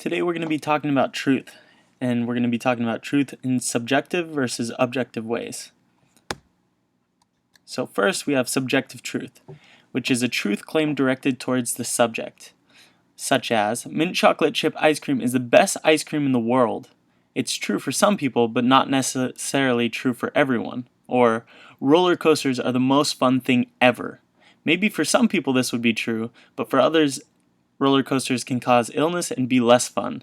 Today we're going to be talking about truth, and we're going to be talking about truth in subjective versus objective ways. So first we have subjective truth, which is a truth claim directed towards the subject, such as, mint chocolate chip ice cream is the best ice cream in the world. It's true for some people, but not necessarily true for everyone. Or, roller coasters are the most fun thing ever. Maybe for some people this would be true, but for others, roller coasters can cause illness and be less fun.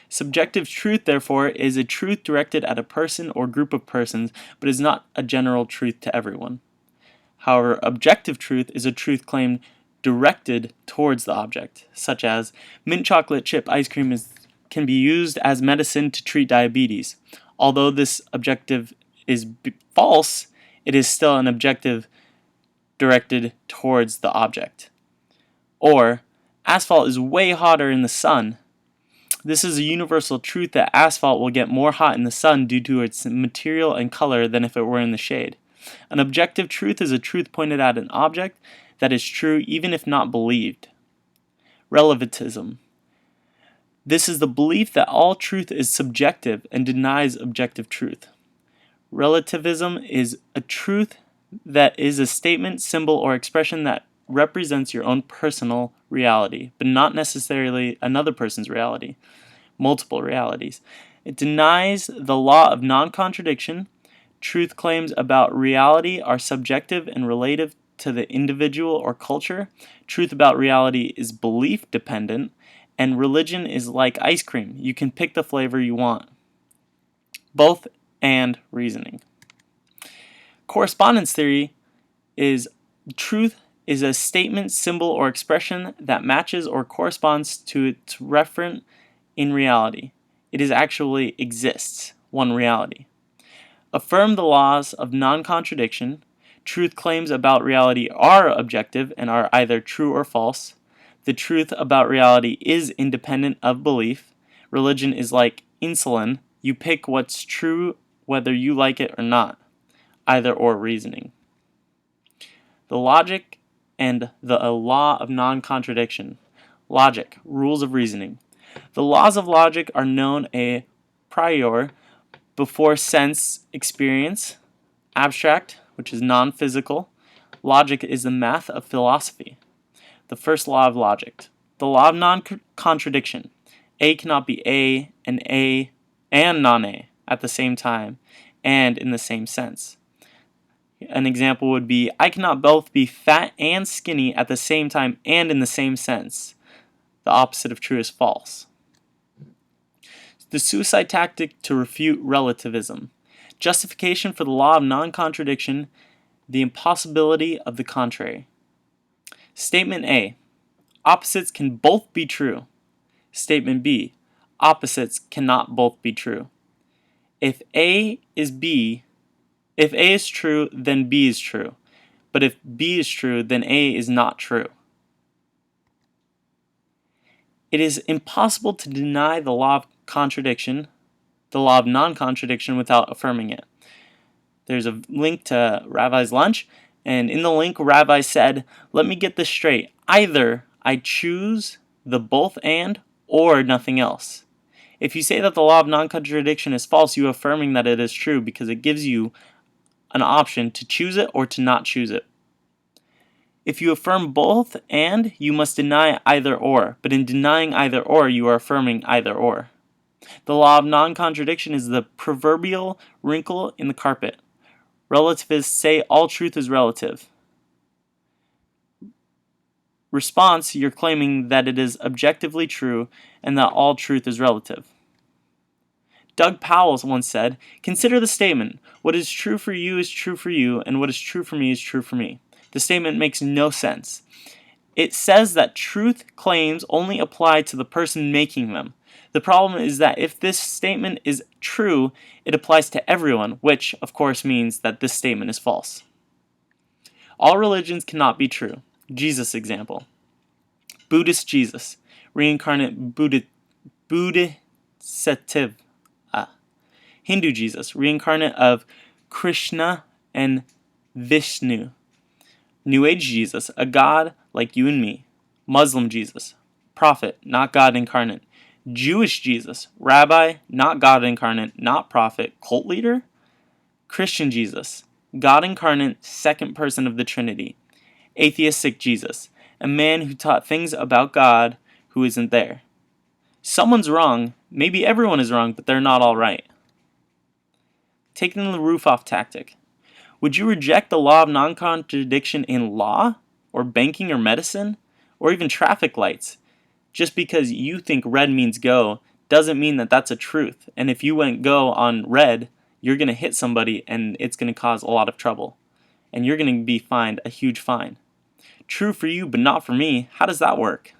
Subjective truth, therefore, is a truth directed at a person or group of persons, but is not a general truth to everyone. However, objective truth is a truth claim directed towards the object, such as, mint chocolate chip ice cream can be used as medicine to treat diabetes. Although this objective is false, it is still an objective directed towards the object. Or, asphalt is way hotter in the sun. This is a universal truth that asphalt will get more hot in the sun due to its material and color than if it were in the shade. An objective truth is a truth pointed at an object that is true even if not believed. Relativism. This is the belief that all truth is subjective and denies objective truth. Relativism is a truth that is a statement, symbol, or expression that represents your own personal reality, but not necessarily another person's reality, multiple realities. It denies the law of non-contradiction. Truth claims about reality are subjective and relative to the individual or culture. Truth about reality is belief dependent, and religion is like ice cream. You can pick the flavor you want. Both and reasoning. Correspondence theory is truth is a statement, symbol, or expression that matches or corresponds to its referent in reality. It is actually exists, one reality. Affirm the laws of non-contradiction. Truth claims about reality are objective and are either true or false. The truth about reality is independent of belief. Religion is like insulin. You pick what's true whether you like it or not. Either or reasoning. The logic and the law of non-contradiction. Logic, rules of reasoning. The laws of logic are known a priori before sense experience. Abstract, which is non-physical. Logic is the math of philosophy. The first law of logic. The law of non-contradiction. A cannot be A and non-A at the same time and in the same sense. An example would be, I cannot both be fat and skinny at the same time and in the same sense. The opposite of true is false. The suicide tactic to refute relativism. Justification for the law of non-contradiction, the impossibility of the contrary. Statement A. Opposites can both be true. Statement B. Opposites cannot both be true. If A is true, then B is true. But if B is true, then A is not true. It is impossible to deny the law of contradiction, the law of non-contradiction, without affirming it. There's a link to Rabbi's lunch, and in the link, Rabbi said, let me get this straight. Either I choose the both and, or nothing else. If you say that the law of non-contradiction is false, you are affirming that it is true because it gives you an option to choose it or to not choose it. If you affirm both and, you must deny either or, but in denying either or, you are affirming either or. The law of non-contradiction is the proverbial wrinkle in the carpet. Relativists say all truth is relative. Response, you're claiming that it is objectively true and that all truth is relative. Doug Powell once said, consider the statement, what is true for you is true for you, and what is true for me is true for me. The statement makes no sense. It says that truth claims only apply to the person making them. The problem is that if this statement is true, it applies to everyone, which, of course, means that this statement is false. All religions cannot be true. Jesus example. Buddhist Jesus, reincarnate Buddhistic. Hindu Jesus, reincarnate of Krishna and Vishnu. New Age Jesus, a god like you and me. Muslim Jesus, prophet, not God incarnate. Jewish Jesus, rabbi, not God incarnate, not prophet, cult leader. Christian Jesus, God incarnate, second person of the Trinity. Atheistic Jesus, a man who taught things about God who isn't there. Someone's wrong, maybe everyone is wrong, but they're not all right. Taking the roof off tactic. Would you reject the law of non-contradiction in law, or banking or medicine, or even traffic lights? Just because you think red means go doesn't mean that that's a truth. And if you went go on red, you're going to hit somebody and it's going to cause a lot of trouble. And you're going to be fined a huge fine. True for you, but not for me. How does that work?